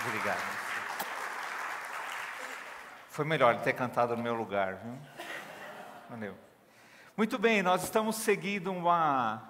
Obrigado. Foi melhor ele ter cantado no meu lugar, viu? Valeu. Muito bem, nós estamos seguindo uma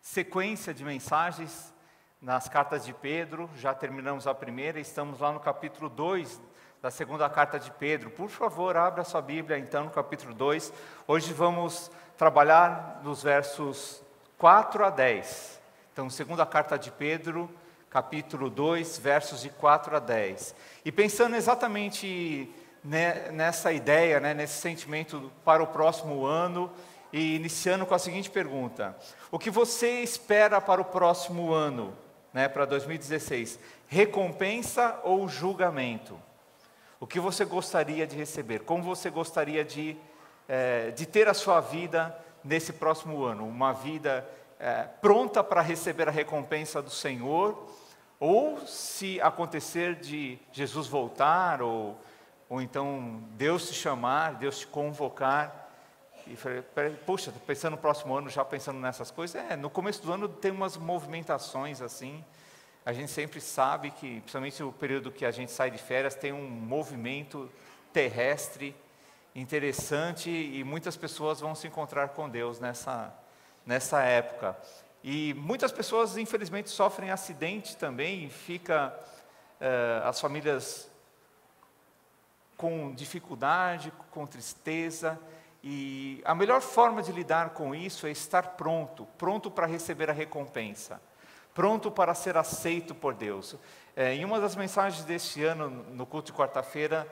sequência de mensagens nas cartas de Pedro. Já terminamos a primeira, estamos lá no capítulo 2 da segunda carta de Pedro. Por favor, abra sua Bíblia então no capítulo 2. Hoje vamos trabalhar nos versos 4 a 10. Então, segunda carta de Pedro, capítulo 2, versos de 4 a 10. E pensando exatamente nessa ideia, nesse sentimento para o próximo ano, e iniciando com a seguinte pergunta: o que você espera para o próximo ano, para 2016? Recompensa ou julgamento? O que você gostaria de receber? Como você gostaria de ter a sua vida nesse próximo ano? Uma vida pronta para receber a recompensa do Senhor? Ou, se acontecer de Jesus voltar, ou então Deus te chamar, Deus te convocar, e falei, puxa, estou pensando no próximo ano, já pensando nessas coisas. No começo do ano tem umas movimentações assim. A gente sempre sabe que, principalmente no período que a gente sai de férias, tem um movimento terrestre interessante e muitas pessoas vão se encontrar com Deus nessa época. E muitas pessoas, infelizmente, sofrem acidente também, e fica as famílias com dificuldade, com tristeza. E a melhor forma de lidar com isso é estar pronto para receber a recompensa, pronto para ser aceito por Deus. Em uma das mensagens deste ano, no culto de quarta-feira,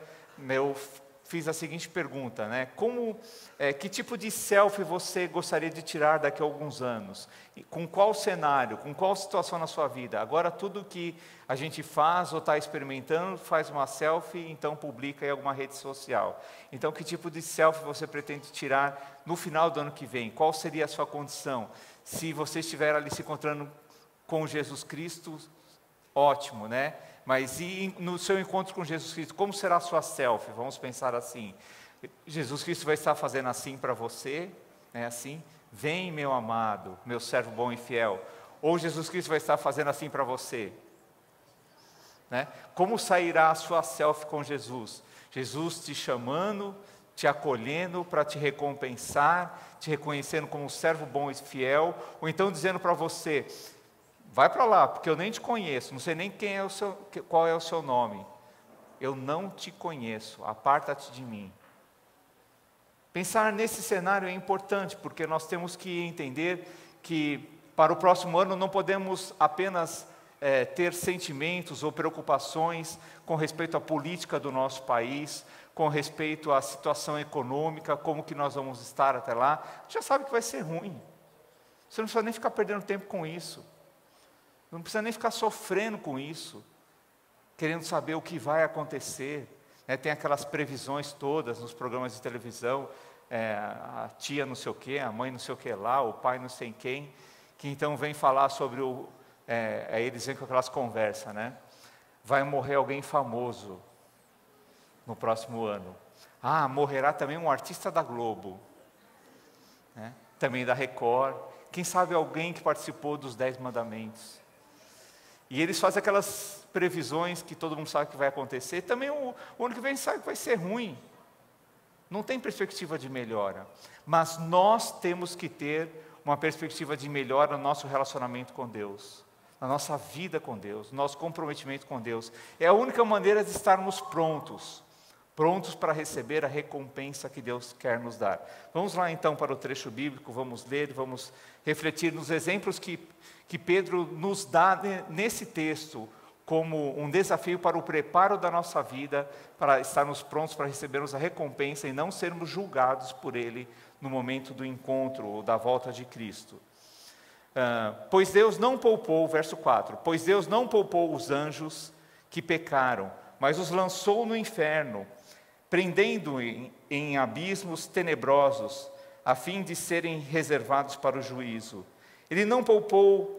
eu fiz a seguinte pergunta, que tipo de selfie você gostaria de tirar daqui a alguns anos? Com qual cenário, com qual situação na sua vida? Agora tudo que a gente faz ou está experimentando, faz uma selfie, então publica em alguma rede social. Então, que tipo de selfie você pretende tirar no final do ano que vem? Qual seria a sua condição? Se você estiver ali se encontrando com Jesus Cristo, ótimo, Mas e no seu encontro com Jesus Cristo, como será a sua selfie? Vamos pensar assim: Jesus Cristo vai estar fazendo assim para você, assim, vem meu amado, meu servo bom e fiel. Ou Jesus Cristo vai estar fazendo assim para você, Como sairá a sua selfie com Jesus? Jesus te chamando, te acolhendo para te recompensar, te reconhecendo como um servo bom e fiel, ou então dizendo para você: vai para lá, porque eu nem te conheço, não sei nem qual é o seu nome. Eu não te conheço, aparta-te de mim. Pensar nesse cenário é importante, porque nós temos que entender que para o próximo ano não podemos apenas ter sentimentos ou preocupações com respeito à política do nosso país, com respeito à situação econômica, como que nós vamos estar até lá. Já sabe que vai ser ruim. Você não precisa nem ficar perdendo tempo com isso. Não precisa nem ficar sofrendo com isso, querendo saber o que vai acontecer. Tem aquelas previsões todas nos programas de televisão, a tia não sei o quê, a mãe não sei o que lá, o pai não sei quem, que então vem falar sobre eles vêm com aquelas conversas, Vai morrer alguém famoso no próximo ano. Morrerá também um artista da Globo, também da Record, quem sabe alguém que participou dos 10 mandamentos. E eles fazem aquelas previsões que todo mundo sabe que vai acontecer. Também o ano que vem sabe que vai ser ruim. Não tem perspectiva de melhora. Mas nós temos que ter uma perspectiva de melhora no nosso relacionamento com Deus, na nossa vida com Deus, no nosso comprometimento com Deus. É a única maneira de estarmos prontos para receber a recompensa que Deus quer nos dar. Vamos lá então para o trecho bíblico, vamos ler, vamos refletir nos exemplos que Pedro nos dá nesse texto, como um desafio para o preparo da nossa vida, para estarmos prontos para recebermos a recompensa e não sermos julgados por Ele no momento do encontro ou da volta de Cristo. Pois Deus não poupou, verso 4, pois Deus não poupou os anjos que pecaram, mas os lançou no inferno, prendendo em abismos tenebrosos, a fim de serem reservados para o juízo. Ele não poupou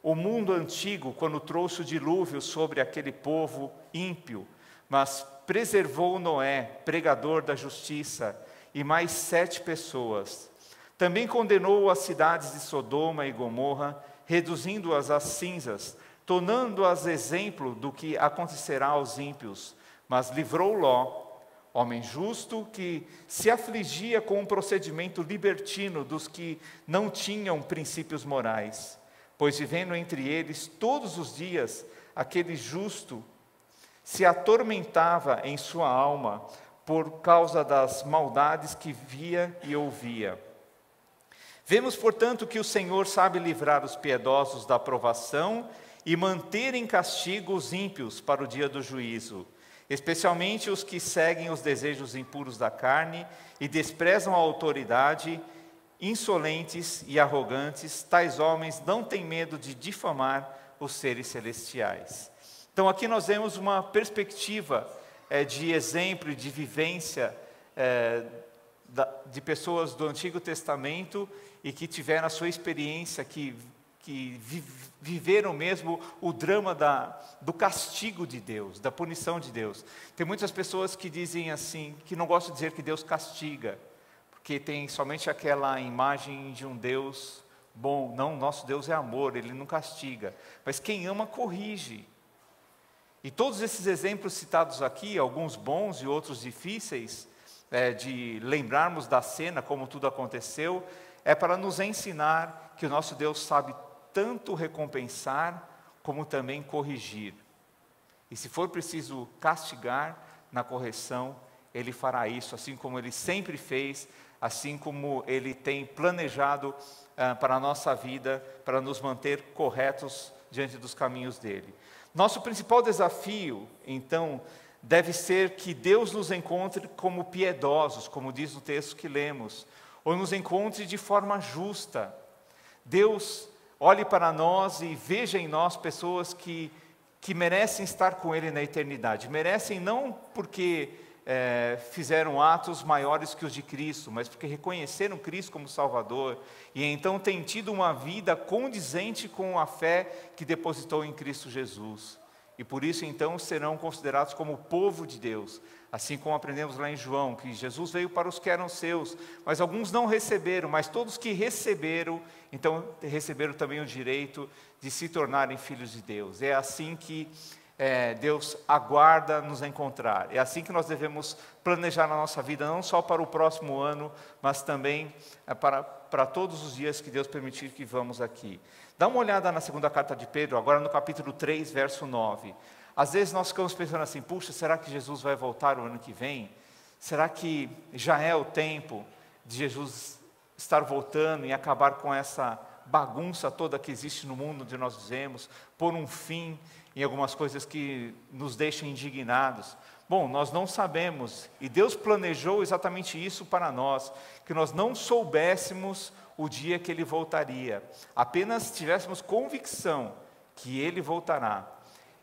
o mundo antigo quando trouxe o dilúvio sobre aquele povo ímpio, mas preservou Noé, pregador da justiça, e mais 7 pessoas. Também condenou as cidades de Sodoma e Gomorra, reduzindo-as a cinzas, tornando-as exemplo do que acontecerá aos ímpios, mas livrou Ló, homem justo, que se afligia com um procedimento libertino dos que não tinham princípios morais, pois vivendo entre eles todos os dias, aquele justo se atormentava em sua alma por causa das maldades que via e ouvia. Vemos, portanto, que o Senhor sabe livrar os piedosos da provação e manter em castigo os ímpios para o dia do juízo, especialmente os que seguem os desejos impuros da carne e desprezam a autoridade, insolentes e arrogantes. Tais homens não têm medo de difamar os seres celestiais. Então aqui nós vemos uma perspectiva de exemplo e de vivência de pessoas do Antigo Testamento e que tiveram a sua experiência, que viveram mesmo o drama do castigo de Deus, da punição de Deus. Tem muitas pessoas que dizem assim, que não gostam de dizer que Deus castiga, porque tem somente aquela imagem de um Deus bom. Não, nosso Deus é amor, Ele não castiga. Mas quem ama, corrige. E todos esses exemplos citados aqui, alguns bons e outros difíceis, de lembrarmos da cena, como tudo aconteceu, é para nos ensinar que o nosso Deus sabe tanto recompensar, como também corrigir. E se for preciso castigar na correção, Ele fará isso, assim como Ele sempre fez, assim como Ele tem planejado para a nossa vida, para nos manter corretos diante dos caminhos dEle. Nosso principal desafio, então, deve ser que Deus nos encontre como piedosos, como diz o texto que lemos, ou nos encontre de forma justa. Deus olhe para nós e veja em nós pessoas que merecem estar com Ele na eternidade. Merecem não porque fizeram atos maiores que os de Cristo, mas porque reconheceram Cristo como Salvador, e então têm tido uma vida condizente com a fé que depositou em Cristo Jesus. E por isso então serão considerados como o povo de Deus, assim como aprendemos lá em João, que Jesus veio para os que eram seus, mas alguns não receberam, mas todos que receberam, então receberam também o direito de se tornarem filhos de Deus. É assim que Deus aguarda nos encontrar. É assim que nós devemos planejar a nossa vida, não só para o próximo ano, mas também para todos os dias que Deus permitir que vamos aqui. Dá uma olhada na segunda carta de Pedro, agora no capítulo 3, verso 9. Às vezes nós ficamos pensando assim, puxa, será que Jesus vai voltar o ano que vem? Será que já é o tempo de Jesus estar voltando e acabar com essa bagunça toda que existe no mundo onde nós vivemos, pôr um fim em algumas coisas que nos deixam indignados? Bom, nós não sabemos, e Deus planejou exatamente isso para nós, que nós não soubéssemos o dia que Ele voltaria, apenas tivéssemos convicção que Ele voltará.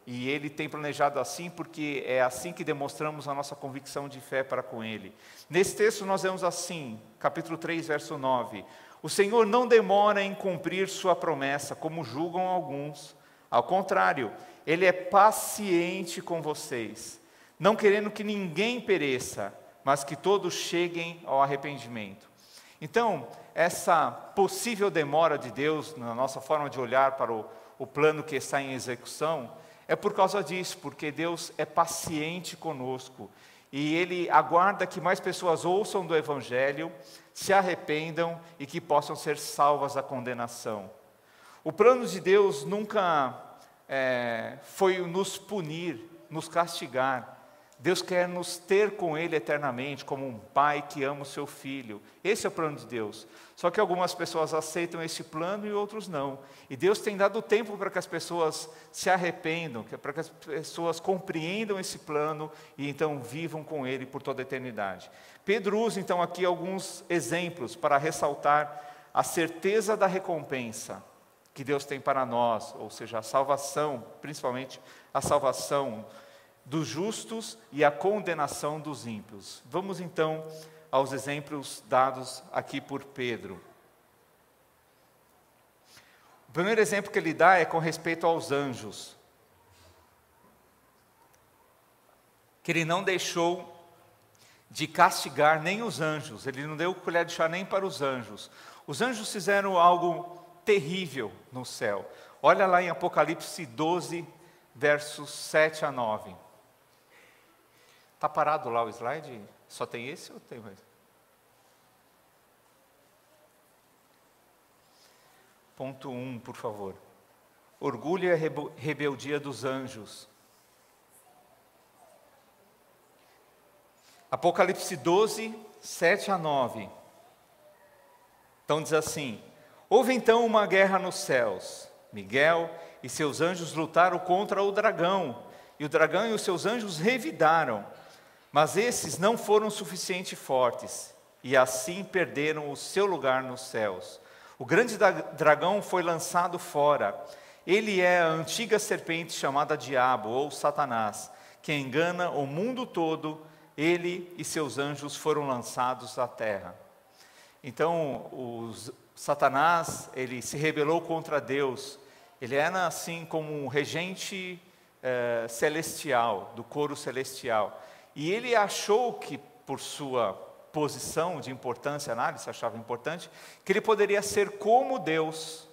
E Ele tem planejado assim, porque é assim que demonstramos a nossa convicção de fé para com Ele. Nesse texto nós vemos assim, capítulo 3, verso 9: o Senhor não demora em cumprir sua promessa, como julgam alguns. Ao contrário, Ele é paciente com vocês, não querendo que ninguém pereça, mas que todos cheguem ao arrependimento. Então, essa possível demora de Deus na nossa forma de olhar para o plano que está em execução, é por causa disso, porque Deus é paciente conosco, e Ele aguarda que mais pessoas ouçam do Evangelho, se arrependam e que possam ser salvas da condenação. O plano de Deus nunca foi nos punir, nos castigar. Deus quer nos ter com Ele eternamente, como um pai que ama o seu filho. Esse é o plano de Deus. Só que algumas pessoas aceitam esse plano e outros não. E Deus tem dado tempo para que as pessoas se arrependam, para que as pessoas compreendam esse plano e então vivam com Ele por toda a eternidade. Pedro usa então aqui alguns exemplos para ressaltar a certeza da recompensa que Deus tem para nós, ou seja, a salvação, principalmente a salvação dos justos e a condenação dos ímpios. Vamos então aos exemplos dados aqui por Pedro. O primeiro exemplo que ele dá é com respeito aos anjos, que ele não deixou de castigar nem os anjos, ele não deu colher de chá nem para os anjos. Os anjos fizeram algo terrível no céu. Olha lá em Apocalipse 12, versos 7 a 9. Está parado lá o slide? Só tem esse ou tem mais? Ponto 1, por favor. Orgulho e rebeldia dos anjos. Apocalipse 12, 7 a 9. Então diz assim: houve então uma guerra nos céus. Miguel e seus anjos lutaram contra o dragão, e o dragão e os seus anjos revidaram. Mas esses não foram suficientemente fortes, e assim perderam o seu lugar nos céus. O grande dragão foi lançado fora. Ele é a antiga serpente chamada Diabo, ou Satanás, que engana o mundo todo. Ele e seus anjos foram lançados à terra. Então, Satanás, ele se rebelou contra Deus. Ele era assim como um regente celestial, do coro celestial. E ele achou que, por sua posição de importância na área, se achava importante, que ele poderia ser como Deus.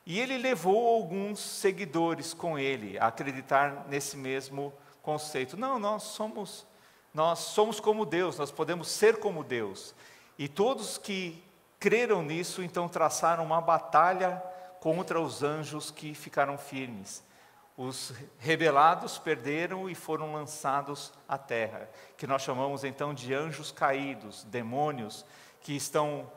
E ele levou alguns seguidores com ele a acreditar nesse mesmo conceito. Não, nós somos como Deus, nós podemos ser como Deus. E todos que creram nisso, então traçaram uma batalha contra os anjos que ficaram firmes. Os rebelados perderam e foram lançados à terra, que nós chamamos então de anjos caídos, demônios, que estão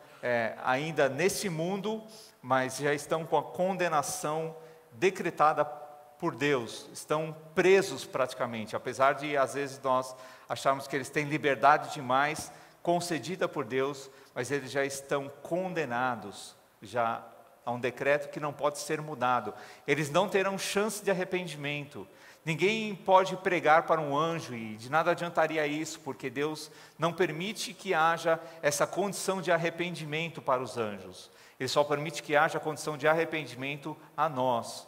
ainda nesse mundo, mas já estão com a condenação decretada por Deus, estão presos praticamente, apesar de às vezes nós acharmos que eles têm liberdade demais, concedida por Deus, mas eles já estão condenados, já há um decreto que não pode ser mudado. Eles não terão chance de arrependimento. Ninguém pode pregar para um anjo e de nada adiantaria isso, porque Deus não permite que haja essa condição de arrependimento para os anjos. Ele só permite que haja a condição de arrependimento a nós.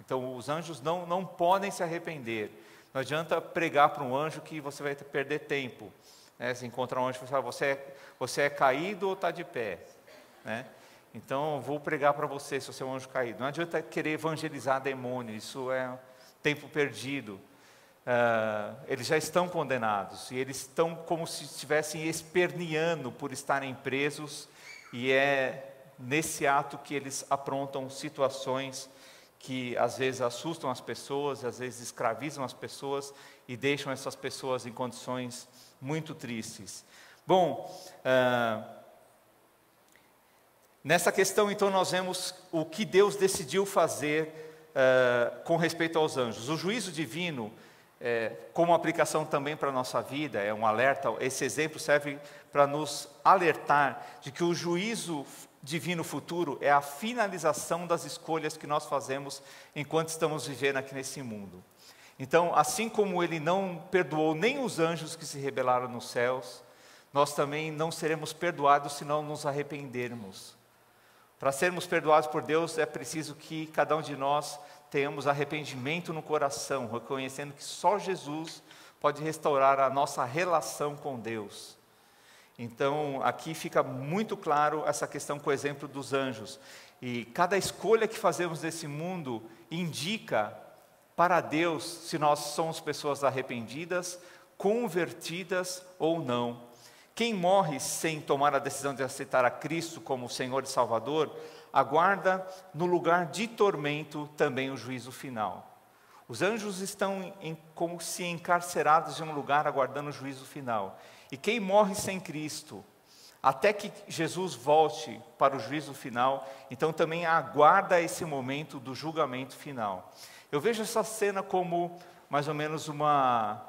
Então os anjos não podem se arrepender. Não adianta pregar para um anjo que você vai perder tempo. Se encontrar um anjo e falar, você é caído ou está de pé? Então, eu vou pregar para você se você é um anjo caído. Não adianta querer evangelizar demônio, isso é tempo perdido. Eles já estão condenados, e eles estão como se estivessem esperneando por estarem presos, e é nesse ato que eles aprontam situações que às vezes assustam as pessoas, às vezes escravizam as pessoas, e deixam essas pessoas em condições muito tristes. Bom, nessa questão, então, nós vemos o que Deus decidiu fazer com respeito aos anjos. O juízo divino, como aplicação também para a nossa vida, é um alerta. Esse exemplo serve para nos alertar de que o juízo divino futuro é a finalização das escolhas que nós fazemos enquanto estamos vivendo aqui nesse mundo. Então, assim como Ele não perdoou nem os anjos que se rebelaram nos céus, nós também não seremos perdoados se não nos arrependermos. Para sermos perdoados por Deus, é preciso que cada um de nós tenhamos arrependimento no coração, reconhecendo que só Jesus pode restaurar a nossa relação com Deus. Então, aqui fica muito claro essa questão com o exemplo dos anjos. E cada escolha que fazemos nesse mundo indica para Deus se nós somos pessoas arrependidas, convertidas ou não. Quem morre sem tomar a decisão de aceitar a Cristo como Senhor e Salvador, aguarda no lugar de tormento também o juízo final. Os anjos estão como se encarcerados em um lugar aguardando o juízo final. E quem morre sem Cristo, até que Jesus volte para o juízo final, então também aguarda esse momento do julgamento final. Eu vejo essa cena como mais ou menos uma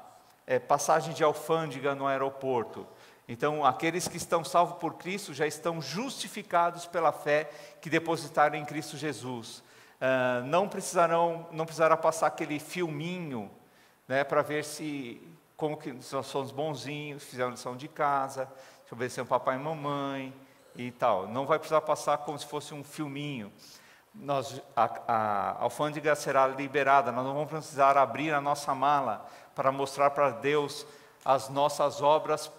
passagem de alfândega no aeroporto. Então, aqueles que estão salvos por Cristo já estão justificados pela fé que depositaram em Cristo Jesus. Não precisará passar aquele filminho, para ver como que nós somos bonzinhos, fizeram lição de casa, se obedeceram papai e mamãe e tal. Não vai precisar passar como se fosse um filminho. A alfândega será liberada, nós não vamos precisar abrir a nossa mala para mostrar para Deus as nossas obras,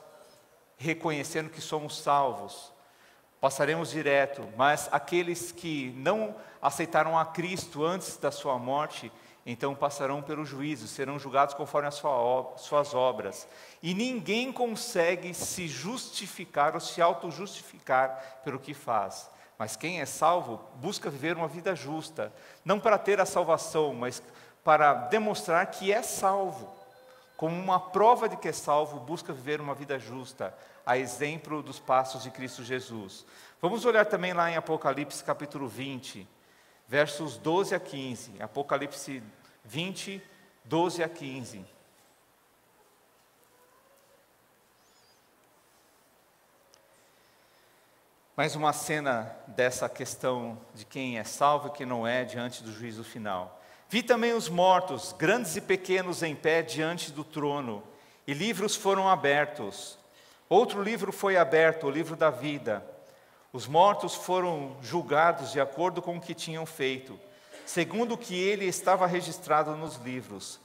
reconhecendo que somos salvos. passaremos direto, mas aqueles que não aceitaram a Cristo antes da sua morte, então passarão pelo juízo, serão julgados conforme as suas obras. E ninguém consegue se justificar ou se auto-justificar pelo que faz. Mas quem é salvo busca viver uma vida justa, não para ter a salvação, mas para demonstrar que é salvo. Como uma prova de que é salvo, busca viver uma vida justa, a exemplo dos passos de Cristo Jesus. Vamos olhar também lá em Apocalipse capítulo 20, versos 12 a 15. Apocalipse 20, 12 a 15. Mais uma cena dessa questão de quem é salvo e quem não é diante do juízo final. Vi também os mortos, grandes e pequenos, em pé diante do trono, e livros foram abertos. Outro livro foi aberto, o livro da vida. Os mortos foram julgados de acordo com o que tinham feito, segundo o que ele estava registrado nos livros.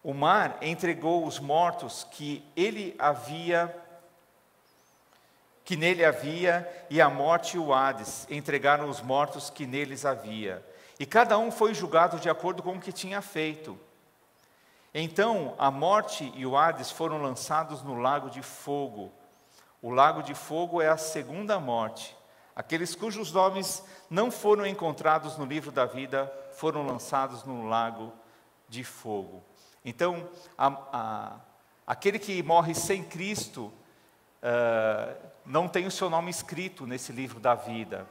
O mar entregou os mortos que nele havia, e a morte e o Hades entregaram os mortos que neles havia. E cada um foi julgado de acordo com o que tinha feito. Então a morte e o Hades foram lançados no lago de fogo. O lago de fogo é a segunda morte. Aqueles cujos nomes não foram encontrados no livro da vida foram lançados no lago de fogo. Então, aquele que morre sem Cristo não tem o seu nome escrito nesse livro da vida.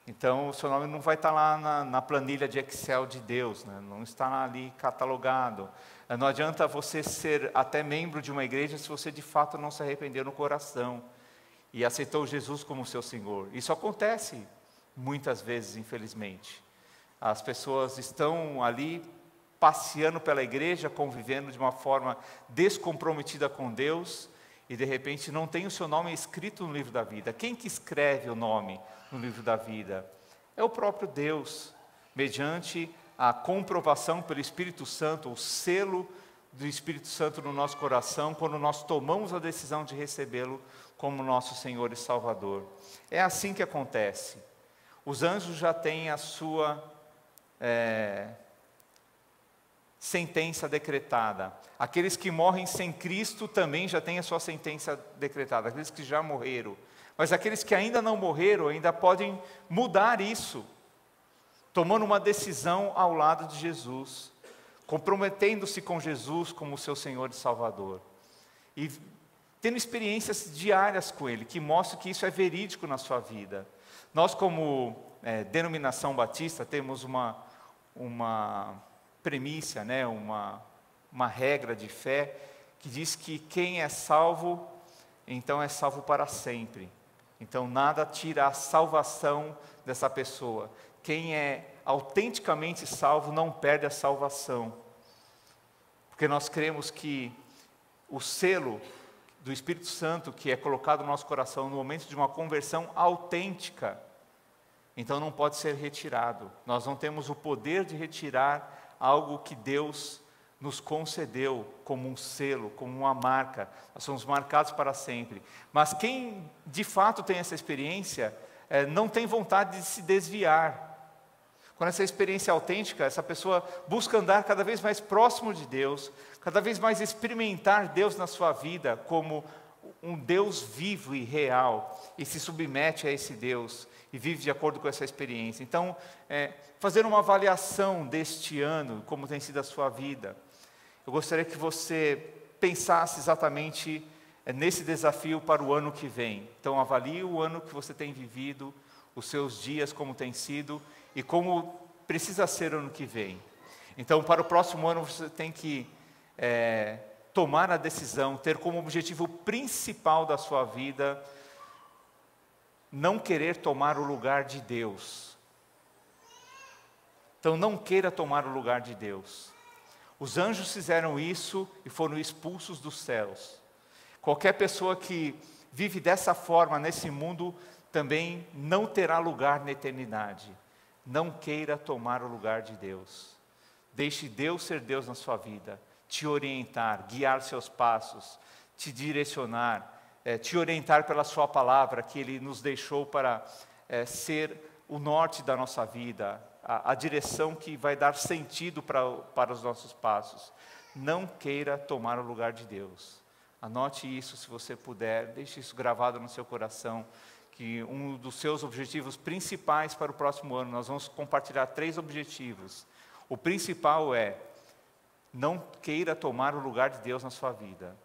Então, o seu nome não vai estar lá na planilha de Excel de Deus, né? Não está ali catalogado. Não adianta você ser até membro de uma igreja se você de fato não se arrependeu no coração e aceitou Jesus como seu Senhor. Isso acontece muitas vezes, infelizmente. As pessoas estão ali passeando pela igreja, convivendo de uma forma descomprometida com Deus, e de repente não tem o seu nome escrito no livro da vida. Quem que escreve o nome no livro da vida? É o próprio Deus, mediante a comprovação pelo Espírito Santo, o selo do Espírito Santo no nosso coração, quando nós tomamos a decisão de recebê-lo como nosso Senhor e Salvador. É assim que acontece. Os anjos já têm a sua sentença decretada. Aqueles que morrem sem Cristo também já têm a sua sentença decretada, aqueles que já morreram. Mas aqueles que ainda não morreram, ainda podem mudar isso, tomando uma decisão ao lado de Jesus, comprometendo-se com Jesus como seu Senhor e Salvador, e tendo experiências diárias com Ele, que mostram que isso é verídico na sua vida. Nós, como denominação batista, temos uma premissa, né, uma regra de fé, que diz que quem é salvo, então é salvo para sempre. Então nada tira a salvação dessa pessoa. Quem é autenticamente salvo não perde a salvação. Porque nós cremos que o selo do Espírito Santo que é colocado no nosso coração no momento de uma conversão autêntica, então não pode ser retirado. Nós não temos o poder de retirar algo que Deus nos concedeu como um selo, como uma marca. Nós somos marcados para sempre. Mas quem de fato tem essa experiência, não tem vontade de se desviar. Quando essa experiência é autêntica, essa pessoa busca andar cada vez mais próximo de Deus, cada vez mais experimentar Deus na sua vida como um Deus vivo e real, e se submete a esse Deus, e vive de acordo com essa experiência. Então, fazer uma avaliação deste ano, como tem sido a sua vida. Eu gostaria que você pensasse exatamente nesse desafio para o ano que vem. Então, avalie o ano que você tem vivido, os seus dias, como tem sido, e como precisa ser o ano que vem. Então, para o próximo ano, você tem que tomar a decisão, ter como objetivo principal da sua vida, não querer tomar o lugar de Deus. Então, não queira tomar o lugar de Deus. Os anjos fizeram isso e foram expulsos dos céus. Qualquer pessoa que vive dessa forma nesse mundo também não terá lugar na eternidade. Não queira tomar o lugar de Deus. Deixe Deus ser Deus na sua vida, te orientar, guiar seus passos, te direcionar, te orientar pela sua palavra, que Ele nos deixou para ser o norte da nossa vida, a direção que vai dar sentido para os nossos passos. Não queira tomar o lugar de Deus. Anote isso se você puder, deixe isso gravado no seu coração, que um dos seus objetivos principais para o próximo ano, nós vamos compartilhar 3 objetivos. O principal é, não queira tomar o lugar de Deus na sua vida.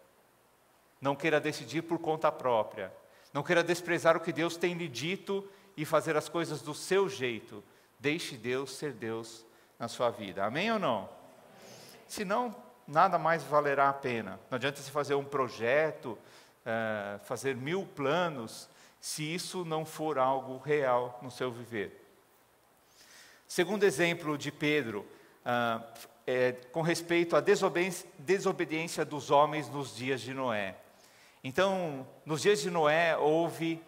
Não queira decidir por conta própria. Não queira desprezar o que Deus tem lhe dito e fazer as coisas do seu jeito. Deixe Deus ser Deus na sua vida. Amém ou não? Senão, nada mais valerá a pena. Não adianta você fazer um projeto, fazer 1000 planos, se isso não for algo real no seu viver. Segundo exemplo de Pedro, com respeito à desobediência dos homens nos dias de Noé. Então, nos dias de Noé, houve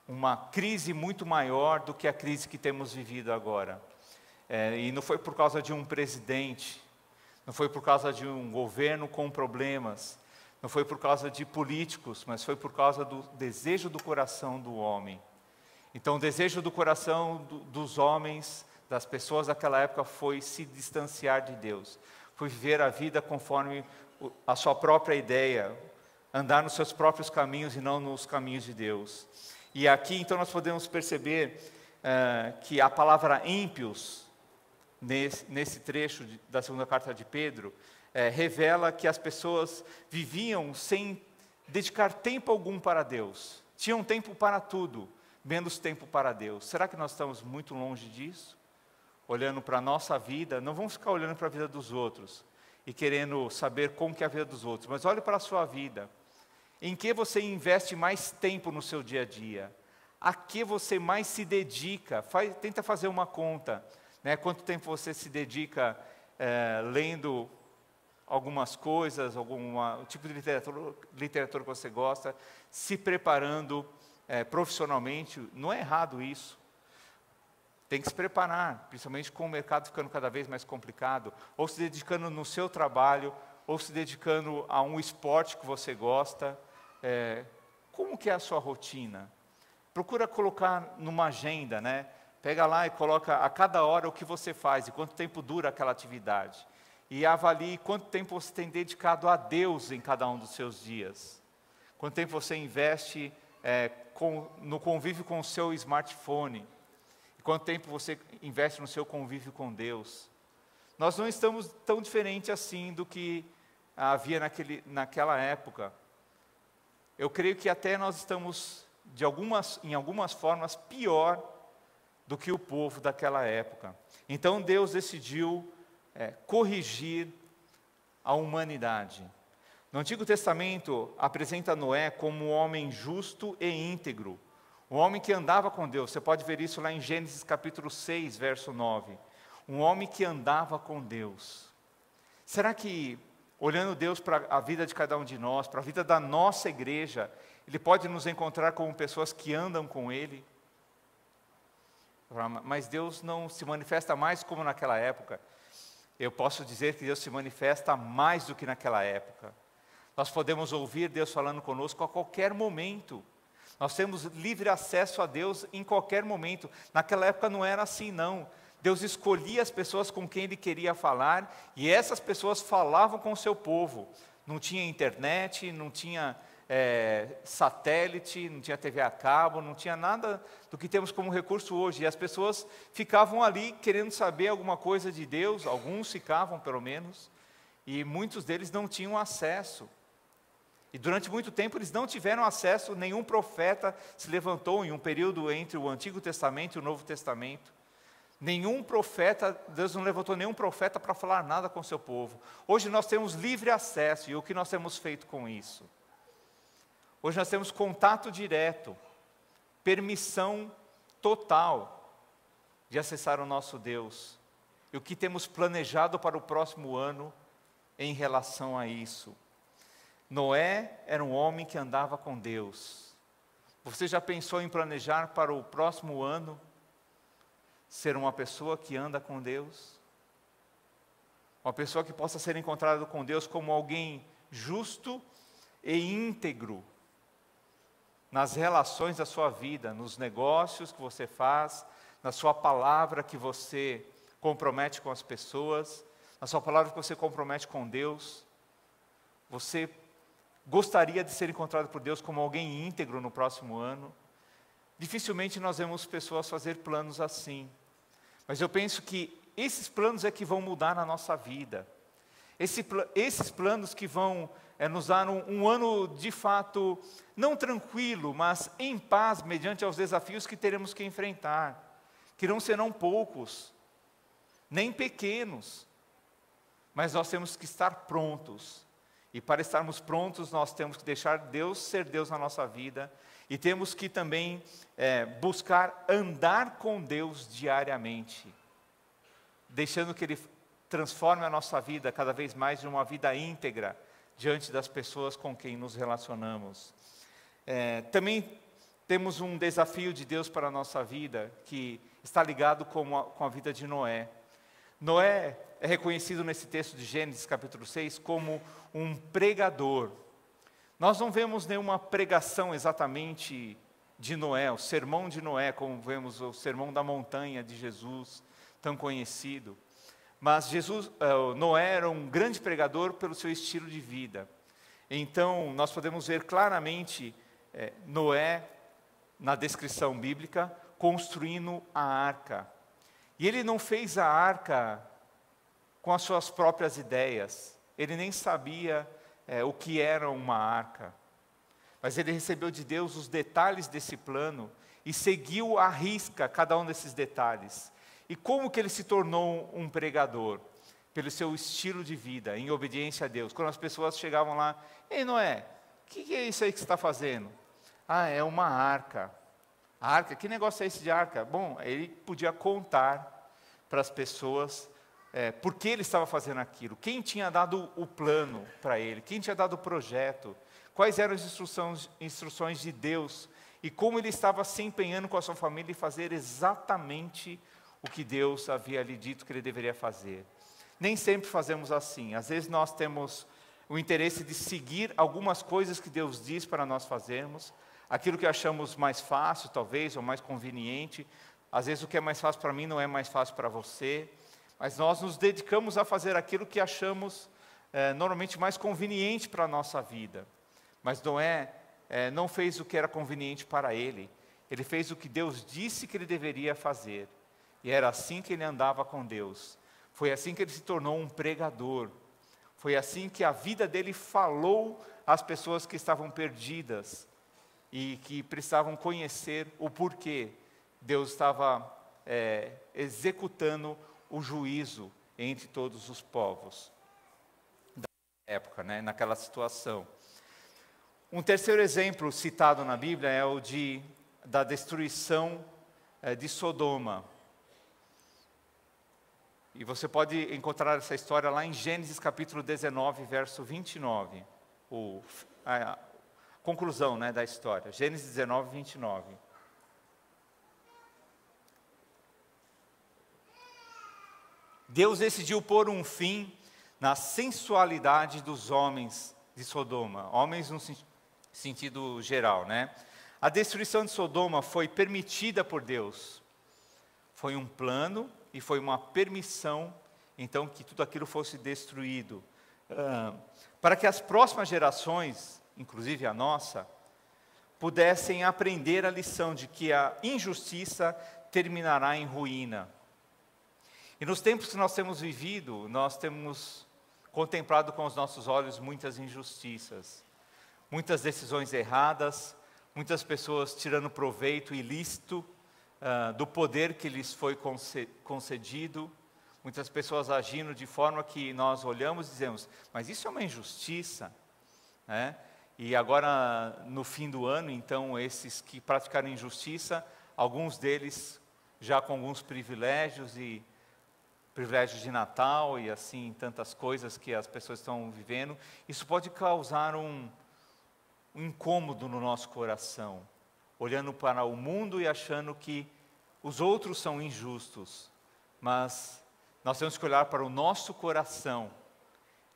uma crise muito maior do que a crise que temos vivido agora. E não foi por causa de um presidente, não foi por causa de um governo com problemas, não foi por causa de políticos, mas foi por causa do desejo do coração do homem. Então, o desejo do coração dos homens, das pessoas daquela época, foi se distanciar de Deus, foi viver a vida conforme a sua própria ideia, andar nos seus próprios caminhos e não nos caminhos de Deus. E aqui, então, nós podemos perceber que a palavra ímpios, nesse trecho da segunda carta de Pedro, revela que as pessoas viviam sem dedicar tempo algum para Deus. Tinham tempo para tudo, menos tempo para Deus. Será que nós estamos muito longe disso? Olhando para a nossa vida, não vamos ficar olhando para a vida dos outros e querendo saber como que é a vida dos outros, mas olhe para a sua vida. Em que você investe mais tempo no seu dia a dia? A que você mais se dedica? Tenta fazer uma conta, né? Quanto tempo você se dedica lendo algumas coisas, algum tipo de literatura que você gosta, se preparando profissionalmente. Não é errado isso. Tem que se preparar, principalmente com o mercado ficando cada vez mais complicado, ou se dedicando no seu trabalho, ou se dedicando a um esporte que você gosta. Como que é a sua rotina? Procura colocar numa agenda, né? Pega lá e coloca a cada hora o que você faz e quanto tempo dura aquela atividade. E avalie quanto tempo você tem dedicado a Deus em cada um dos seus dias. Quanto tempo você investe no convívio com o seu smartphone. E quanto tempo você investe no seu convívio com Deus. Nós não estamos tão diferentes assim do que havia naquela época. Eu creio que até nós estamos, em algumas formas, pior do que o povo daquela época. Então Deus decidiu corrigir a humanidade. No Antigo Testamento, apresenta Noé como um homem justo e íntegro, um homem que andava com Deus. Você pode ver isso lá em Gênesis capítulo 6, verso 9. Um homem que andava com Deus. Será que, olhando Deus para a vida de cada um de nós, para a vida da nossa igreja, Ele pode nos encontrar como pessoas que andam com Ele? Mas Deus não se manifesta mais como naquela época. Eu posso dizer que Deus se manifesta mais do que naquela época. Nós podemos ouvir Deus falando conosco a qualquer momento. Nós temos livre acesso a Deus em qualquer momento. Naquela época não era assim, não. Deus escolhia as pessoas com quem Ele queria falar, e essas pessoas falavam com o seu povo. Não tinha internet, não tinha satélite, não tinha TV a cabo, não tinha nada do que temos como recurso hoje. E as pessoas ficavam ali querendo saber alguma coisa de Deus, alguns ficavam pelo menos, e muitos deles não tinham acesso. E durante muito tempo eles não tiveram acesso, nenhum profeta se levantou em um período entre o Antigo Testamento e o Novo Testamento. Nenhum profeta, Deus não levantou nenhum profeta para falar nada com o seu povo. Hoje nós temos livre acesso, e o que nós temos feito com isso? Hoje nós temos contato direto, permissão total de acessar o nosso Deus. E o que temos planejado para o próximo ano em relação a isso? Noé era um homem que andava com Deus. Você já pensou em planejar para o próximo ano ser uma pessoa que anda com Deus? Uma pessoa que possa ser encontrada com Deus como alguém justo e íntegro. nas relações da sua vida, nos negócios que você faz, na sua palavra que você compromete com as pessoas, na sua palavra que você compromete com Deus. Você gostaria de ser encontrado por Deus como alguém íntegro no próximo ano? Dificilmente nós vemos pessoas fazer planos assim. Mas eu penso que esses planos é que vão mudar na nossa vida. Esses planos que vão nos dar um ano de fato, não tranquilo, mas em paz, mediante aos desafios que teremos que enfrentar. Que não serão poucos, nem pequenos. Mas nós temos que estar prontos. E para estarmos prontos, nós temos que deixar Deus ser Deus na nossa vida. E temos que também buscar andar com Deus diariamente. Deixando que Ele transforme a nossa vida cada vez mais em uma vida íntegra diante das pessoas com quem nos relacionamos. Também temos um desafio de Deus para a nossa vida, que está ligado com a vida de Noé. Noé é reconhecido nesse texto de Gênesis capítulo 6 como um pregador. Nós não vemos nenhuma pregação exatamente de Noé, o sermão de Noé, como vemos o sermão da montanha de Jesus, tão conhecido. Mas Noé era um grande pregador pelo seu estilo de vida. Então, nós podemos ver claramente Noé, na descrição bíblica, construindo a arca. E ele não fez a arca com as suas próprias ideias. Ele nem sabia o que era uma arca. Mas ele recebeu de Deus os detalhes desse plano e seguiu à risca cada um desses detalhes. E como que ele se tornou um pregador? Pelo seu estilo de vida, em obediência a Deus. Quando as pessoas chegavam lá, ei Noé, o que é isso aí que você está fazendo? Ah, é uma arca. A arca, que negócio é esse de arca? Bom, ele podia contar para as pessoas por que ele estava fazendo aquilo. Quem tinha dado o plano para ele, quem tinha dado o projeto, quais eram as instruções de Deus, e como ele estava se empenhando com a sua família em fazer exatamente o que Deus havia lhe dito que ele deveria fazer. Nem sempre fazemos assim. Às vezes nós temos o interesse de seguir algumas coisas que Deus diz para nós fazermos, aquilo que achamos mais fácil, talvez, ou mais conveniente. Às vezes o que é mais fácil para mim não é mais fácil para você, mas nós nos dedicamos a fazer aquilo que achamos normalmente mais conveniente para a nossa vida. Mas Noé não fez o que era conveniente para ele. Ele fez o que Deus disse que ele deveria fazer. E era assim que ele andava com Deus. Foi assim que ele se tornou um pregador. Foi assim que a vida dele falou às pessoas que estavam perdidas e que precisavam conhecer o porquê Deus estava executando o juízo entre todos os povos da época, naquela situação. Um terceiro exemplo citado na Bíblia é o da destruição de Sodoma. E você pode encontrar essa história lá em Gênesis capítulo 19, verso 29. A conclusão da história. Gênesis 19, 29. Deus decidiu pôr um fim na sensualidade dos homens de Sodoma. Homens no sentido geral, A destruição de Sodoma foi permitida por Deus. Foi um plano e foi uma permissão, então, que tudo aquilo fosse destruído. Para que as próximas gerações, inclusive a nossa, pudessem aprender a lição de que a injustiça terminará em ruína. E nos tempos que nós temos vivido, nós temos contemplado com os nossos olhos muitas injustiças, muitas decisões erradas, muitas pessoas tirando proveito ilícito do poder que lhes foi concedido, muitas pessoas agindo de forma que nós olhamos e dizemos, mas isso é uma injustiça, E agora, no fim do ano, então, esses que praticaram injustiça, alguns deles já com alguns privilégios de Natal e assim, tantas coisas que as pessoas estão vivendo, isso pode causar um incômodo no nosso coração, olhando para o mundo e achando que os outros são injustos, mas nós temos que olhar para o nosso coração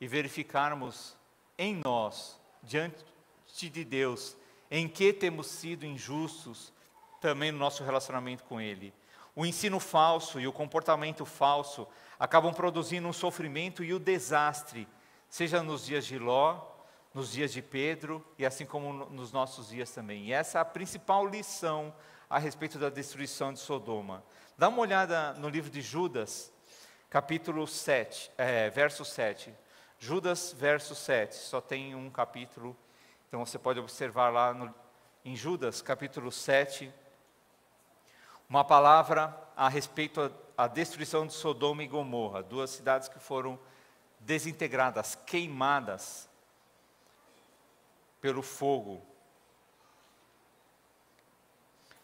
e verificarmos em nós, diante de Deus, em que temos sido injustos também no nosso relacionamento com Ele. O ensino falso e o comportamento falso acabam produzindo um sofrimento e o desastre, seja nos dias de Ló, nos dias de Pedro e assim como nos nossos dias também. E essa é a principal lição a respeito da destruição de Sodoma. Dá uma olhada no livro de Judas, capítulo 7, verso 7. Judas, verso 7, só tem um capítulo, então você pode observar lá em Judas, capítulo 7, uma palavra a respeito da destruição de Sodoma e Gomorra, duas cidades que foram desintegradas, queimadas pelo fogo.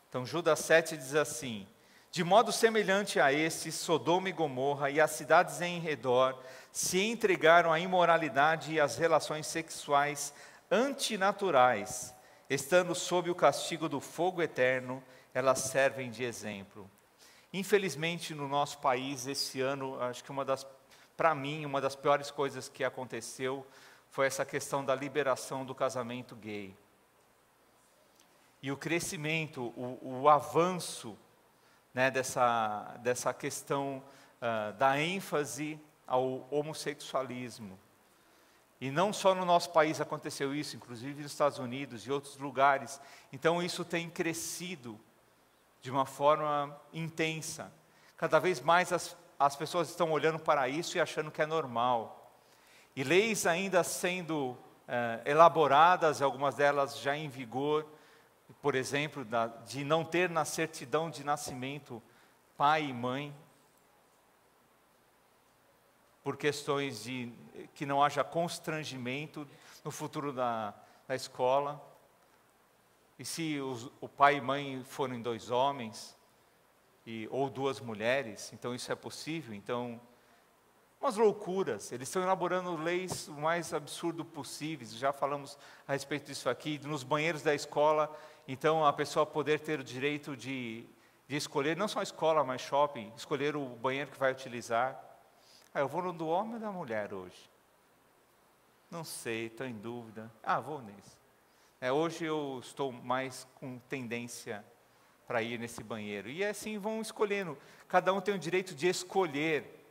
Então Judas 7 diz assim: de modo semelhante a esse, Sodoma e Gomorra e as cidades em redor se entregaram à imoralidade e às relações sexuais antinaturais, estando sob o castigo do fogo eterno, elas servem de exemplo. Infelizmente, no nosso país, esse ano, acho que para mim, uma das piores coisas que aconteceu foi essa questão da liberação do casamento gay. E o crescimento, o avanço, né, dessa questão da ênfase ao homossexualismo. E não só no nosso país aconteceu isso, inclusive nos Estados Unidos e outros lugares. Então isso tem crescido de uma forma intensa. Cada vez mais as pessoas estão olhando para isso e achando que é normal. E leis ainda sendo elaboradas, algumas delas já em vigor, por exemplo, de não ter na certidão de nascimento pai e mãe, por questões de que não haja constrangimento no futuro da escola. E se o pai e mãe forem dois homens, ou duas mulheres, então isso é possível. Então, umas loucuras, eles estão elaborando leis o mais absurdo possíveis, já falamos a respeito disso aqui, nos banheiros da escola, então a pessoa poder ter o direito de escolher, não só a escola, mas shopping, escolher o banheiro que vai utilizar. Eu vou no do homem ou da mulher hoje? Não sei, estou em dúvida. Vou nesse. Hoje eu estou mais com tendência para ir nesse banheiro. E assim vão escolhendo. Cada um tem o direito de escolher.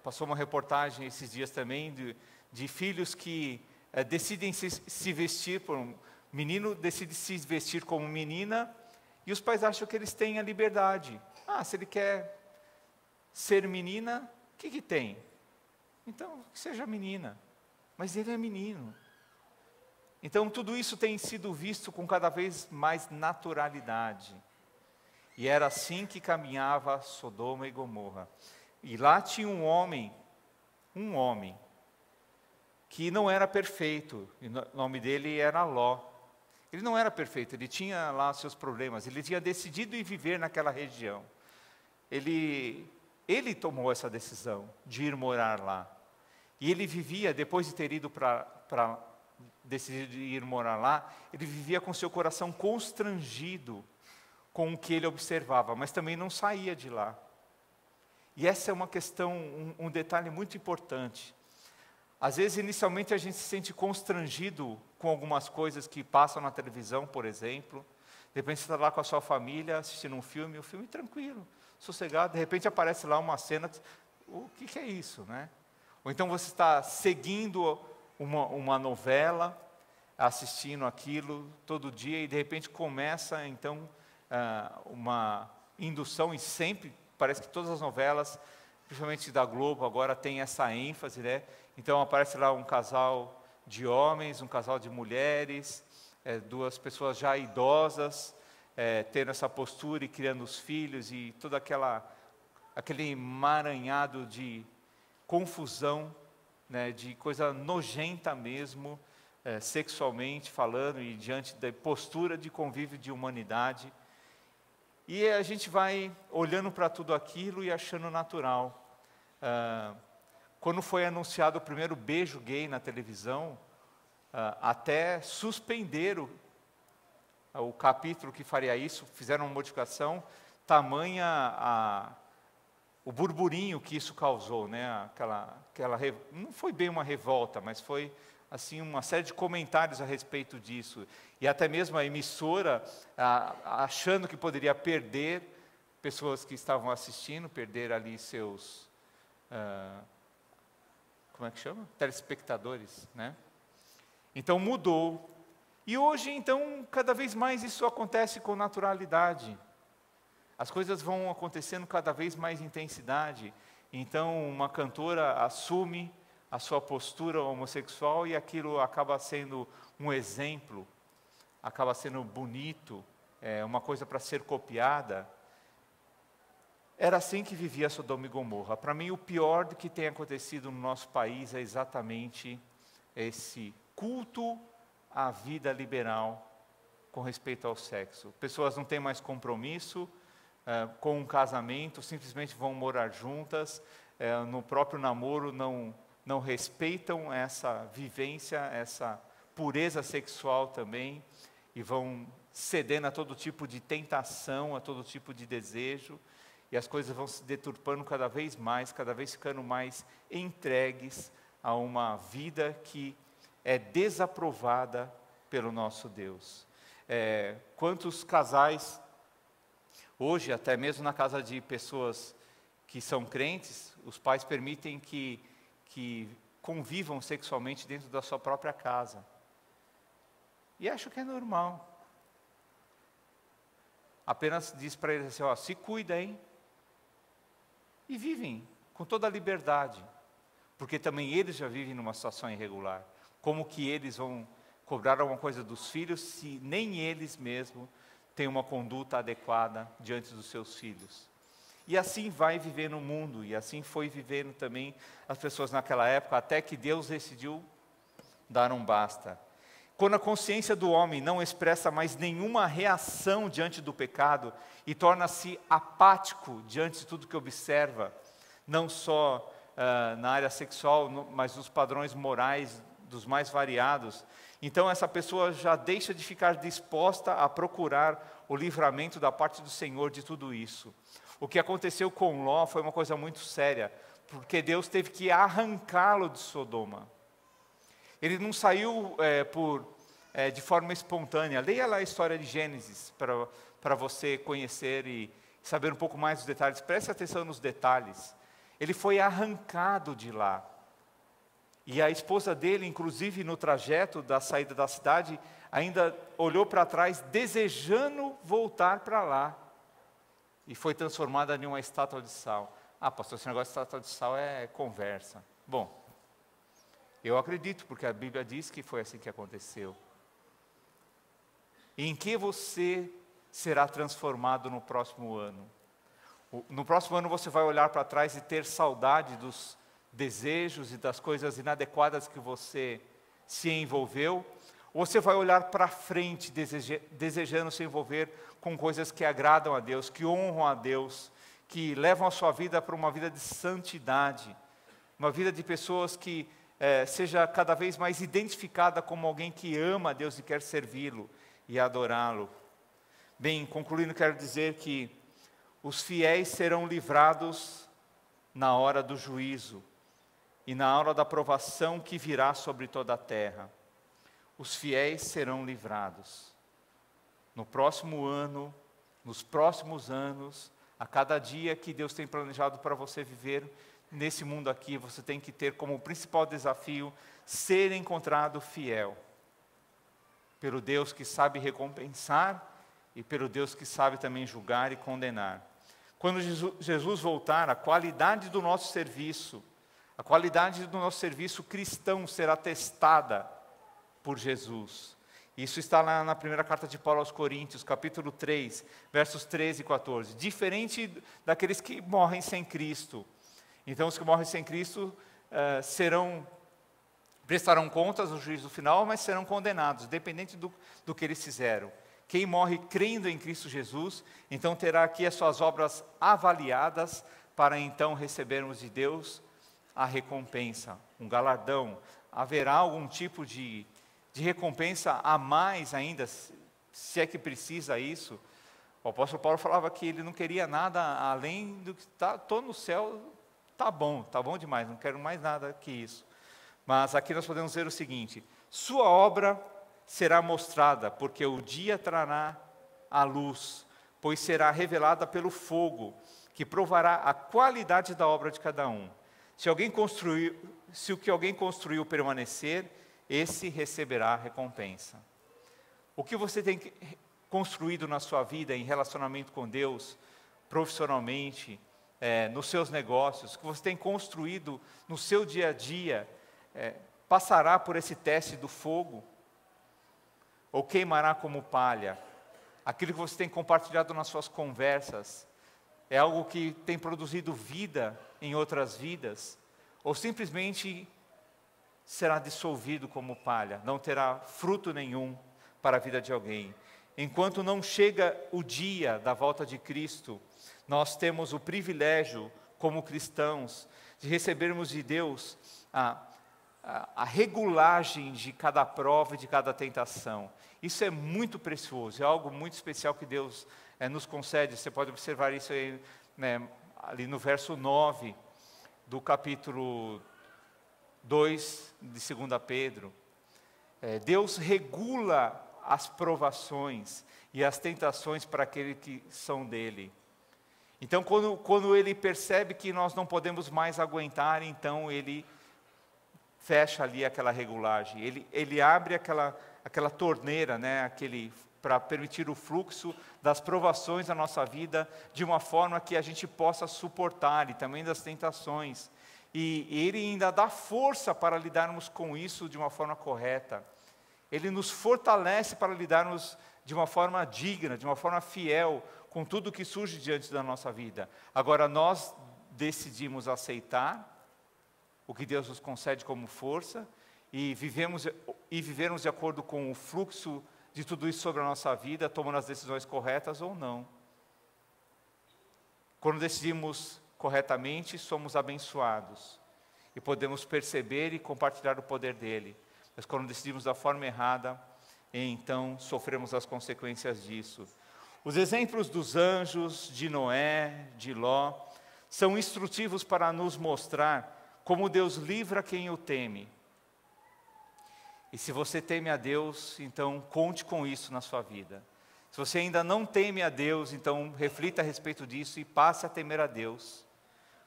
Passou uma reportagem esses dias também de filhos que decidem se vestir por um menino, decide se vestir como menina, e os pais acham que eles têm a liberdade. Se ele quer ser menina, o que tem? Então, que seja menina. Mas ele é menino. Então, tudo isso tem sido visto com cada vez mais naturalidade. E era assim que caminhava Sodoma e Gomorra. E lá tinha um homem, que não era perfeito, e o nome dele era Ló. Ele não era perfeito, ele tinha lá seus problemas, ele tinha decidido ir viver naquela região. Ele tomou essa decisão de ir morar lá. E ele vivia, depois de ter ido para decidir ir morar lá, ele vivia com seu coração constrangido com o que ele observava, mas também não saía de lá. E essa é uma questão, um detalhe muito importante. Às vezes, inicialmente, a gente se sente constrangido com algumas coisas que passam na televisão, por exemplo. De repente, você está lá com a sua família, assistindo um filme tranquilo, sossegado. De repente, aparece lá uma cena, o que é isso, né? Ou então você está seguindo uma novela, assistindo aquilo todo dia, e de repente começa, então, uma indução, e sempre, parece que todas as novelas, principalmente da Globo, agora tem essa ênfase, né? Então aparece lá um casal de homens, um casal de mulheres, duas pessoas já idosas, tendo essa postura e criando os filhos, e todo aquele emaranhado de confusão, né, de coisa nojenta mesmo, sexualmente falando, e diante da postura de convívio de humanidade. E a gente vai olhando para tudo aquilo e achando natural. Quando foi anunciado o primeiro beijo gay na televisão, até suspenderam o capítulo que faria isso, fizeram uma modificação, tamanha o burburinho que isso causou, né? Não foi bem uma revolta, mas foi assim, uma série de comentários a respeito disso. E até mesmo a emissora, achando que poderia perder pessoas que estavam assistindo, perder ali seus, como é que chama? Telespectadores, né? Então mudou. E hoje, então, cada vez mais isso acontece com naturalidade. As coisas vão acontecendo cada vez mais intensidade. Então, uma cantora assume a sua postura homossexual e aquilo acaba sendo um exemplo, acaba sendo bonito, uma coisa para ser copiada. Era assim que vivia Sodoma e Gomorra. Para mim, o pior do que tem acontecido no nosso país é exatamente esse culto à vida liberal com respeito ao sexo. Pessoas não têm mais compromisso com um casamento, simplesmente vão morar juntas, no próprio namoro não respeitam essa vivência, essa pureza sexual também, e vão cedendo a todo tipo de tentação, a todo tipo de desejo, e as coisas vão se deturpando cada vez mais, cada vez ficando mais entregues a uma vida que é desaprovada pelo nosso Deus. Quantos casais, hoje, até mesmo na casa de pessoas que são crentes, os pais permitem que convivam sexualmente dentro da sua própria casa. E acho que é normal. Apenas diz para eles assim, se cuida, hein? E vivem com toda a liberdade, porque também eles já vivem numa situação irregular. Como que eles vão cobrar alguma coisa dos filhos se nem eles mesmos têm uma conduta adequada diante dos seus filhos? E assim vai viver no mundo, e assim foi vivendo também as pessoas naquela época, até que Deus decidiu dar um basta. Quando a consciência do homem não expressa mais nenhuma reação diante do pecado e torna-se apático diante de tudo que observa, não só na área sexual, mas nos padrões morais dos mais variados, então essa pessoa já deixa de ficar disposta a procurar o livramento da parte do Senhor de tudo isso. O que aconteceu com Ló foi uma coisa muito séria, porque Deus teve que arrancá-lo de Sodoma. Ele não saiu de forma espontânea. Leia lá a história de Gênesis, para você conhecer e saber um pouco mais dos detalhes. Preste atenção nos detalhes. Ele foi arrancado de lá. E a esposa dele, inclusive no trajeto da saída da cidade, ainda olhou para trás, desejando voltar para lá. E foi transformada em uma estátua de sal. Pastor, esse negócio de estátua de sal é conversa. Bom, eu acredito, porque a Bíblia diz que foi assim que aconteceu. Em que você será transformado no próximo ano? No próximo ano você vai olhar para trás e ter saudade dos desejos e das coisas inadequadas que você se envolveu? Ou você vai olhar para frente desejando se envolver com coisas que agradam a Deus, que honram a Deus, que levam a sua vida para uma vida de santidade, uma vida de pessoas que seja cada vez mais identificada como alguém que ama a Deus e quer servi-lo e adorá-lo. Bem, concluindo, quero dizer que os fiéis serão livrados na hora do juízo e na hora da provação que virá sobre toda a terra. Os fiéis serão livrados. No próximo ano, nos próximos anos, a cada dia que Deus tem planejado para você viver nesse mundo aqui, você tem que ter como principal desafio ser encontrado fiel. Pelo Deus que sabe recompensar e pelo Deus que sabe também julgar e condenar. Quando Jesus voltar, a qualidade do nosso serviço cristão será testada por Jesus. Isso está lá na primeira carta de Paulo aos Coríntios, capítulo 3, versos 13 e 14. Diferente daqueles que morrem sem Cristo. Então, os que morrem sem Cristo prestarão contas no juízo final, mas serão condenados, dependente do que eles fizeram. Quem morre crendo em Cristo Jesus, então terá aqui as suas obras avaliadas, para então recebermos de Deus a recompensa, um galardão. Haverá algum tipo de recompensa a mais ainda, se é que precisa isso. O apóstolo Paulo falava que ele não queria nada além do que estou no céu, tá bom demais, não quero mais nada que isso. Mas aqui nós podemos dizer o seguinte: sua obra será mostrada, porque o dia trará a luz, pois será revelada pelo fogo, que provará a qualidade da obra de cada um. Se o que alguém construiu permanecer, esse receberá recompensa. O que você tem construído na sua vida em relacionamento com Deus, profissionalmente, nos seus negócios, o que você tem construído no seu dia a dia, passará por esse teste do fogo? Ou queimará como palha? Aquilo que você tem compartilhado nas suas conversas, é algo que tem produzido vida em outras vidas? Ou simplesmente será dissolvido como palha, não terá fruto nenhum para a vida de alguém? Enquanto não chega o dia da volta de Cristo, nós temos o privilégio, como cristãos, de recebermos de Deus a regulagem de cada prova e de cada tentação. Isso é muito precioso, é algo muito especial que Deus nos concede. Você pode observar isso aí, ali no verso 9 do capítulo 2 de 2 Pedro. Deus regula as provações e as tentações para aqueles que são dele. Então, quando ele percebe que nós não podemos mais aguentar, então ele fecha ali aquela regulagem, ele abre aquela torneira, para permitir o fluxo das provações da nossa vida, de uma forma que a gente possa suportar, e também das tentações, e ele ainda dá força para lidarmos com isso de uma forma correta. Ele nos fortalece para lidarmos de uma forma digna, de uma forma fiel, com tudo que surge diante da nossa vida. Agora, nós decidimos aceitar o que Deus nos concede como força, e vivermos de acordo com o fluxo de tudo isso sobre a nossa vida, tomando as decisões corretas ou não. Quando decidimos corretamente, somos abençoados, e podemos perceber e compartilhar o poder dele. Mas quando decidimos da forma errada, então sofremos as consequências disso. Os exemplos dos anjos, de Noé, de Ló, são instrutivos para nos mostrar como Deus livra quem o teme. E se você teme a Deus, então conte com isso na sua vida. Se você ainda não teme a Deus, então reflita a respeito disso e passe a temer a Deus,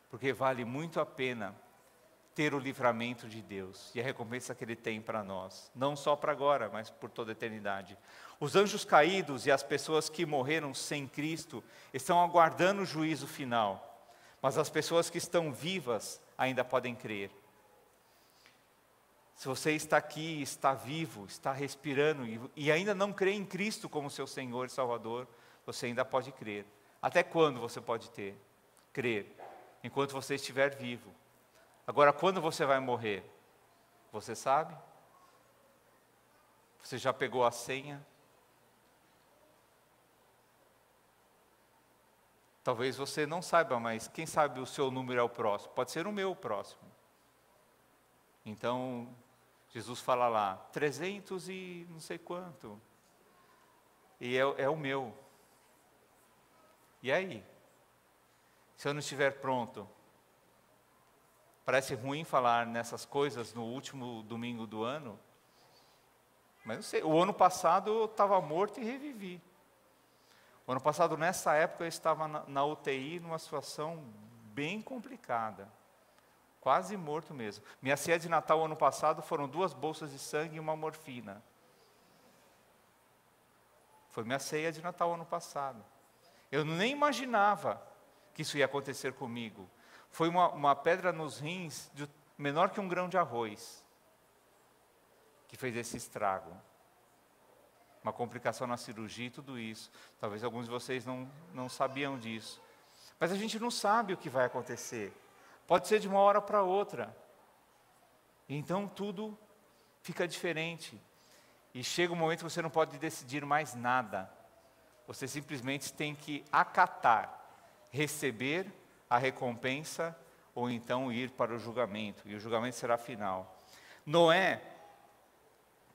porque vale muito a pena ter o livramento de Deus e a recompensa que Ele tem para nós, não só para agora, mas por toda a eternidade. Os anjos caídos e as pessoas que morreram sem Cristo estão aguardando o juízo final, mas as pessoas que estão vivas ainda podem crer. Se você está aqui, está vivo, está respirando e ainda não crê em Cristo como seu Senhor e Salvador, você ainda pode crer. Até quando você pode crer? Enquanto você estiver vivo. Agora, quando você vai morrer? Você sabe? Você já pegou a senha? Talvez você não saiba, mas quem sabe o seu número é o próximo? Pode ser o meu próximo. Então, Jesus fala lá, 300 e não sei quanto. E é o meu. E aí? Se eu não estiver pronto? Parece ruim falar nessas coisas no último domingo do ano. Mas não sei, o ano passado eu estava morto e revivi. O ano passado, nessa época, eu estava na UTI, numa situação bem complicada. Quase morto mesmo. Minha ceia de Natal, ano passado, foram 2 bolsas de sangue e uma morfina. Foi minha ceia de Natal, ano passado. Eu nem imaginava que isso ia acontecer comigo. Foi uma pedra nos rins, menor que um grão de arroz, que fez esse estrago. Uma complicação na cirurgia e tudo isso. Talvez alguns de vocês não sabiam disso. Mas a gente não sabe o que vai acontecer. Pode ser de uma hora para outra. Então tudo fica diferente. E chega um momento que você não pode decidir mais nada. Você simplesmente tem que acatar, receber a recompensa, ou então ir para o julgamento. E o julgamento será final. Noé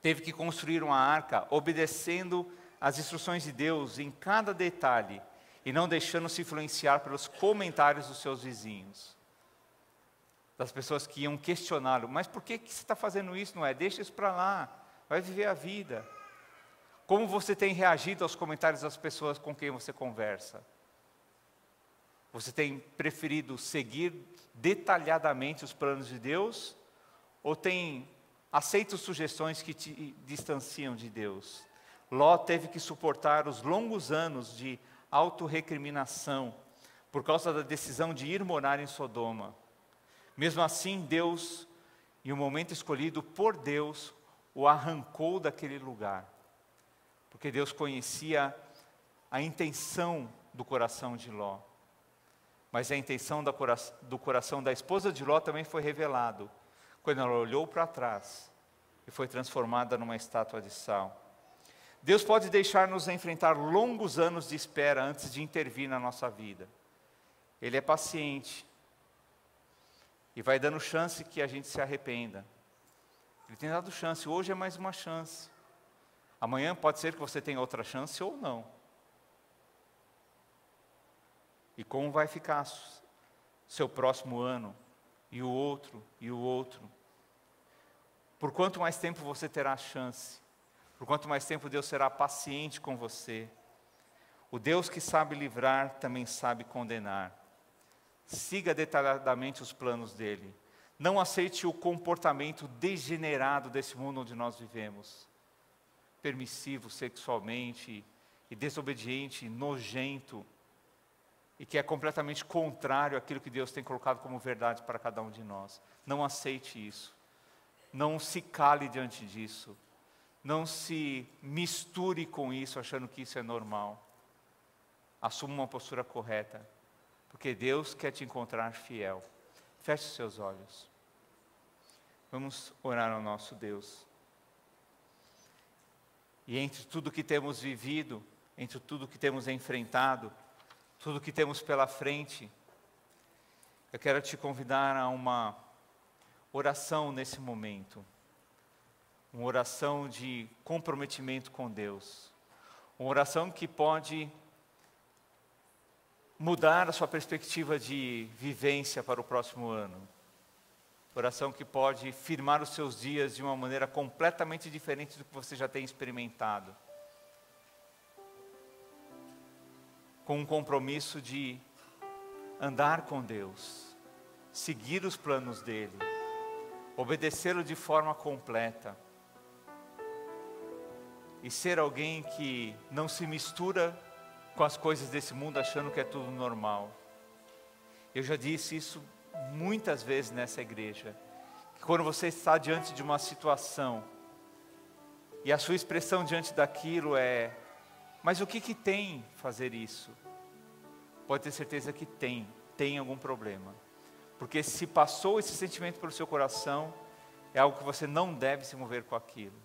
teve que construir uma arca, obedecendo as instruções de Deus em cada detalhe, e não deixando se influenciar pelos comentários dos seus vizinhos. das pessoas que iam questioná-lo. Mas por que você está fazendo isso, Noé? Deixa isso para lá, vai viver a vida. Como você tem reagido aos comentários das pessoas com quem você conversa? Você tem preferido seguir detalhadamente os planos de Deus? Ou tem aceito sugestões que te distanciam de Deus? Ló teve que suportar os longos anos de autorrecriminação por causa da decisão de ir morar em Sodoma. Mesmo assim, Deus, em um momento escolhido por Deus, o arrancou daquele lugar. Porque Deus conhecia a intenção do coração de Ló. Mas a intenção do coração da esposa de Ló também foi revelado, quando ela olhou para trás e foi transformada numa estátua de sal. Deus pode deixar-nos enfrentar longos anos de espera antes de intervir na nossa vida. Ele é paciente e vai dando chance que a gente se arrependa. Ele tem dado chance, hoje é mais uma chance. Amanhã pode ser que você tenha outra chance ou não. E como vai ficar seu próximo ano, e o outro, e o outro. Por quanto mais tempo você terá chance, por quanto mais tempo Deus será paciente com você. O Deus que sabe livrar também sabe condenar. Siga detalhadamente os planos dele. Não aceite o comportamento degenerado desse mundo onde nós vivemos. Permissivo sexualmente, e desobediente, nojento, e que é completamente contrário àquilo que Deus tem colocado como verdade para cada um de nós. Não aceite isso. Não se cale diante disso. Não se misture com isso, achando que isso é normal. Assuma uma postura correta, porque Deus quer te encontrar fiel. Feche os seus olhos. Vamos orar ao nosso Deus. E entre tudo que temos vivido, entre tudo que temos enfrentado, tudo que temos pela frente, eu quero te convidar a uma oração nesse momento. Uma oração de comprometimento com Deus. Uma oração que pode mudar a sua perspectiva de vivência para o próximo ano. Oração que pode firmar os seus dias de uma maneira completamente diferente do que você já tem experimentado. Com um compromisso de andar com Deus, seguir os planos dele, obedecê-lo de forma completa e ser alguém que não se mistura com as coisas desse mundo achando que é tudo normal. Eu já disse isso muitas vezes nessa igreja, que quando você está diante de uma situação e a sua expressão diante daquilo é: mas o que tem fazer isso? Pode ter certeza que tem algum problema. Porque se passou esse sentimento pelo seu coração, é algo que você não deve se mover com aquilo.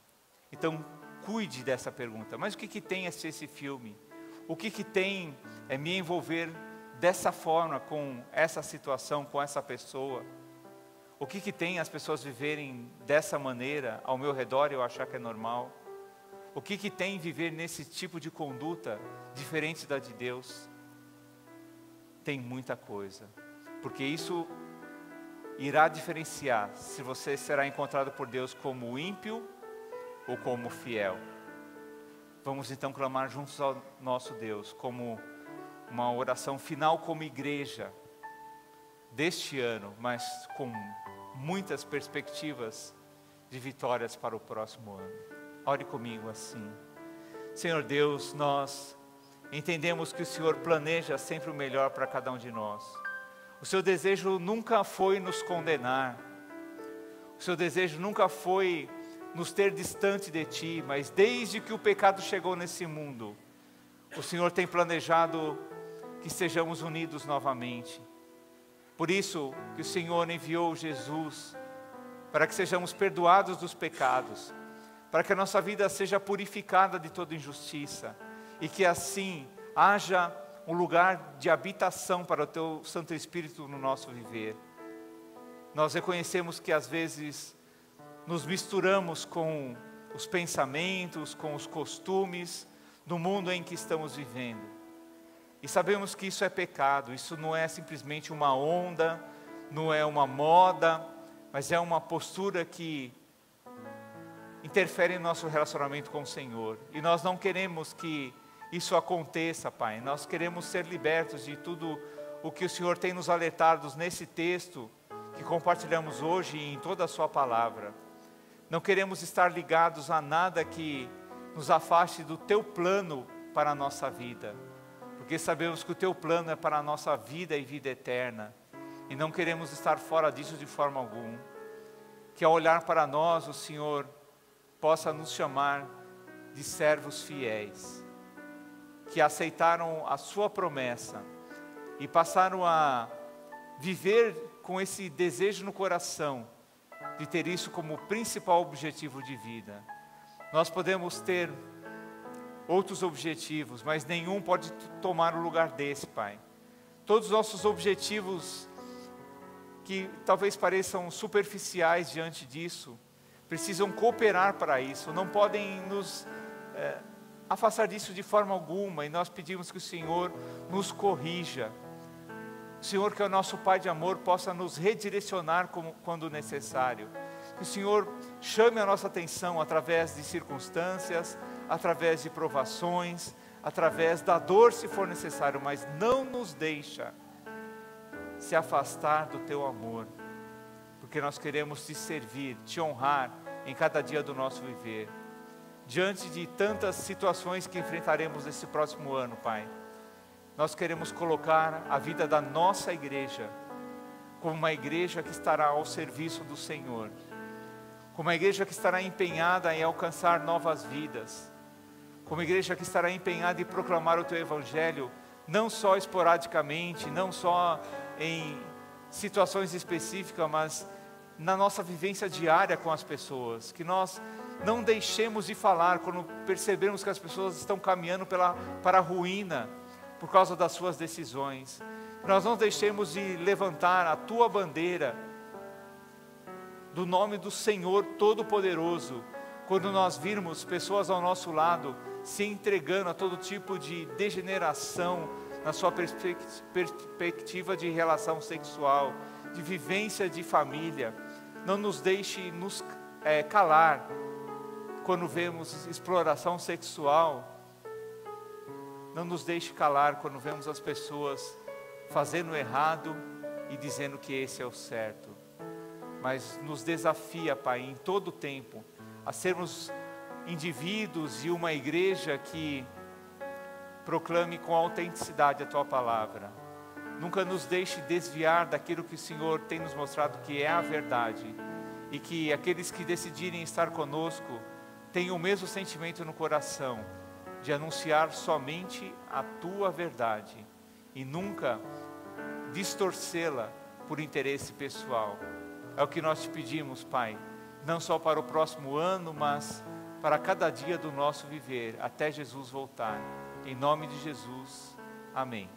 Então, cuide dessa pergunta. Mas o que tem assistir esse filme? O que tem é me envolver dessa forma com essa situação, com essa pessoa? O que tem as pessoas viverem dessa maneira ao meu redor e eu achar que é normal? O que tem viver nesse tipo de conduta diferente da de Deus? Tem muita coisa, porque isso irá diferenciar se você será encontrado por Deus como ímpio ou como fiel. Vamos então clamar juntos ao nosso Deus, como uma oração final como igreja deste ano, mas com muitas perspectivas de vitórias para o próximo ano. Ore comigo assim. Senhor Deus, nós entendemos que o Senhor planeja sempre o melhor para cada um de nós. O seu desejo nunca foi nos condenar. O seu desejo nunca foi nos ter distante de Ti, mas desde que o pecado chegou nesse mundo, o Senhor tem planejado que sejamos unidos novamente. Por isso que o Senhor enviou Jesus, para que sejamos perdoados dos pecados, para que a nossa vida seja purificada de toda injustiça, e que assim haja um lugar de habitação para o Teu Santo Espírito no nosso viver. Nós reconhecemos que às vezes nos misturamos com os pensamentos, com os costumes do mundo em que estamos vivendo. E sabemos que isso é pecado, isso não é simplesmente uma onda, não é uma moda, mas é uma postura que interfere no nosso relacionamento com o Senhor. E nós não queremos que isso aconteça, Pai. Nós queremos ser libertos de tudo o que o Senhor tem nos alertado nesse texto que compartilhamos hoje e em toda a sua palavra. Não queremos estar ligados a nada que nos afaste do teu plano para a nossa vida, porque sabemos que o teu plano é para a nossa vida e vida eterna, e não queremos estar fora disso de forma alguma. Que ao olhar para nós, o Senhor possa nos chamar de servos fiéis, que aceitaram a sua promessa e passaram a viver com esse desejo no coração de ter isso como principal objetivo de vida. Nós podemos ter outros objetivos, mas nenhum pode tomar o lugar desse, Pai. Todos os nossos objetivos, que talvez pareçam superficiais diante disso, precisam cooperar para isso, não podem nos afastar disso de forma alguma, e nós pedimos que o Senhor nos corrija. O Senhor, que é o nosso Pai de amor, possa nos redirecionar quando necessário. Que o Senhor chame a nossa atenção através de circunstâncias, através de provações, através da dor se for necessário, mas não nos deixa se afastar do teu amor, porque nós queremos te servir, te honrar em cada dia do nosso viver. Diante de tantas situações que enfrentaremos nesse próximo ano, Pai, nós queremos colocar a vida da nossa igreja como uma igreja que estará ao serviço do Senhor, como uma igreja que estará empenhada em alcançar novas vidas, como uma igreja que estará empenhada em proclamar o teu evangelho, não só esporadicamente, não só em situações específicas, mas na nossa vivência diária com as pessoas. Que nós não deixemos de falar quando percebermos que as pessoas estão caminhando para a ruína por causa das suas decisões. Nós não deixemos de levantar a tua bandeira do nome do Senhor Todo-Poderoso, quando nós virmos pessoas ao nosso lado se entregando a todo tipo de degeneração na sua perspectiva de relação sexual, de vivência de família. Não nos deixe nos calar quando vemos exploração sexual. Não nos deixe calar quando vemos as pessoas fazendo errado e dizendo que esse é o certo. Mas nos desafia, Pai, em todo o tempo, a sermos indivíduos e uma igreja que proclame com autenticidade a Tua palavra. Nunca nos deixe desviar daquilo que o Senhor tem nos mostrado que é a verdade, e que aqueles que decidirem estar conosco tenham o mesmo sentimento no coração, de anunciar somente a Tua verdade, e nunca distorcê-la por interesse pessoal. É o que nós te pedimos, Pai, não só para o próximo ano, mas para cada dia do nosso viver, até Jesus voltar. Em nome de Jesus, amém.